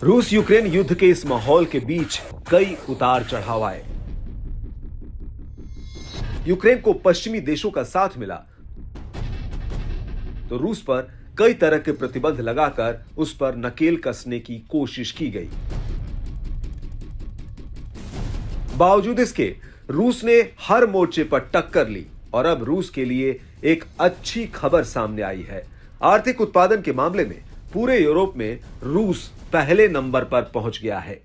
रूस यूक्रेन युद्ध के इस माहौल के बीच कई उतार चढ़ाव आए। यूक्रेन को पश्चिमी देशों का साथ मिला तो रूस पर कई तरह के प्रतिबंध लगाकर उस पर नकेल कसने की कोशिश की गई। बावजूद इसके रूस ने हर मोर्चे पर टक्कर ली और अब रूस के लिए एक अच्छी खबर सामने आई है। आर्थिक उत्पादन के मामले में पूरे यूरोप में रूस पहले नंबर पर पहुंच गया है।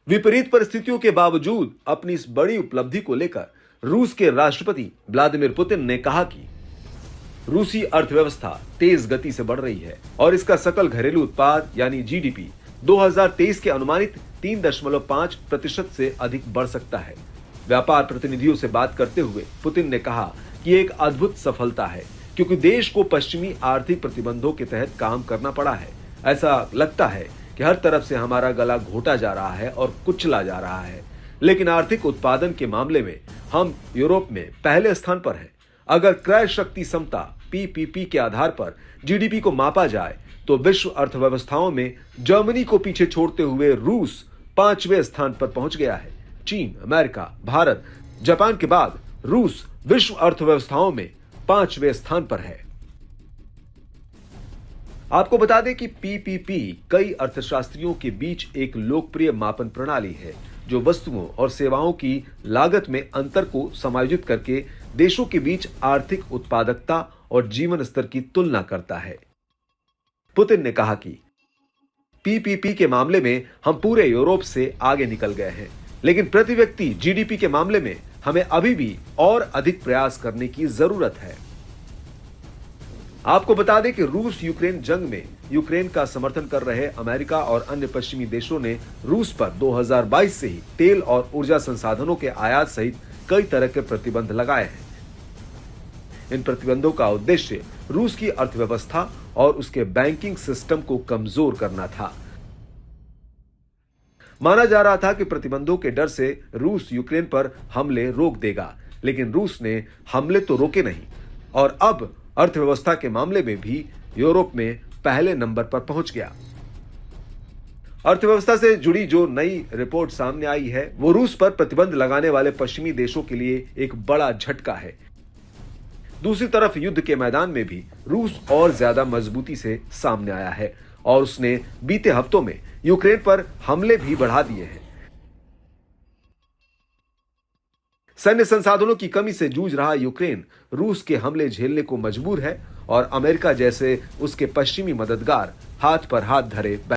विपरीत परिस्थितियों के बावजूद अपनी इस बड़ी उपलब्धि को लेकर रूस के राष्ट्रपति व्लादिमीर पुतिन ने कहा कि रूसी अर्थव्यवस्था तेज गति से बढ़ रही है और इसका सकल घरेलू उत्पाद यानी जीडीपी 2023 के अनुमानित 3.5% से अधिक बढ़ सकता है। व्यापार प्रतिनिधियों से बात करते हुए पुतिन ने कहा कि एक अद्भुत सफलता है क्योंकि देश को पश्चिमी आर्थिक प्रतिबंधों के तहत काम करना पड़ा है। ऐसा लगता है कि हर तरफ से हमारा गला घोटा जा रहा है और कुचला जा रहा है, लेकिन आर्थिक उत्पादन के मामले में हम यूरोप में पहले स्थान पर हैं। अगर क्रय शक्ति समता पीपीपी के आधार पर जीडीपी को मापा जाए तो विश्व अर्थव्यवस्थाओं में जर्मनी को पीछे छोड़ते हुए रूस 5वें स्थान पर पहुंच गया है। चीन, अमेरिका, भारत, जापान के बाद रूस विश्व अर्थव्यवस्थाओं में 5वें स्थान पर है। आपको बता दें कि पीपीपी कई अर्थशास्त्रियों के बीच एक लोकप्रिय मापन प्रणाली है जो वस्तुओं और सेवाओं की लागत में अंतर को समायोजित करके देशों के बीच आर्थिक उत्पादकता और जीवन स्तर की तुलना करता है। पुतिन ने कहा कि पीपीपी के मामले में हम पूरे यूरोप से आगे निकल गए हैं, लेकिन प्रति व्यक्ति जीडीपी के मामले में हमें अभी भी और अधिक प्रयास करने की जरूरत है। आपको बता दें कि रूस यूक्रेन जंग में यूक्रेन का समर्थन कर रहे अमेरिका और अन्य पश्चिमी देशों ने रूस पर 2022 से ही तेल और ऊर्जा संसाधनों के आयात सहित कई तरह के प्रतिबंध लगाए हैं। इन प्रतिबंधों का उद्देश्य रूस की अर्थव्यवस्था और उसके बैंकिंग सिस्टम को कमजोर करना था। माना जा रहा था कि प्रतिबंधों के डर से रूस यूक्रेन पर हमले रोक देगा, लेकिन रूस ने हमले तो रोके नहीं और अब अर्थव्यवस्था के मामले में भी यूरोप में पहले नंबर पर पहुंच गया। अर्थव्यवस्था से जुड़ी जो नई रिपोर्ट सामने आई है वो रूस पर प्रतिबंध लगाने वाले पश्चिमी देशों के लिए एक बड़ा झटका है। दूसरी तरफ युद्ध के मैदान में भी रूस और ज्यादा मजबूती से सामने आया है और उसने बीते हफ्तों में यूक्रेन पर हमले भी बढ़ा दिए हैं। सैन्य संसाधनों की कमी से जूझ रहा यूक्रेन रूस के हमले झेलने को मजबूर है और अमेरिका जैसे उसके पश्चिमी मददगार हाथ पर हाथ धरे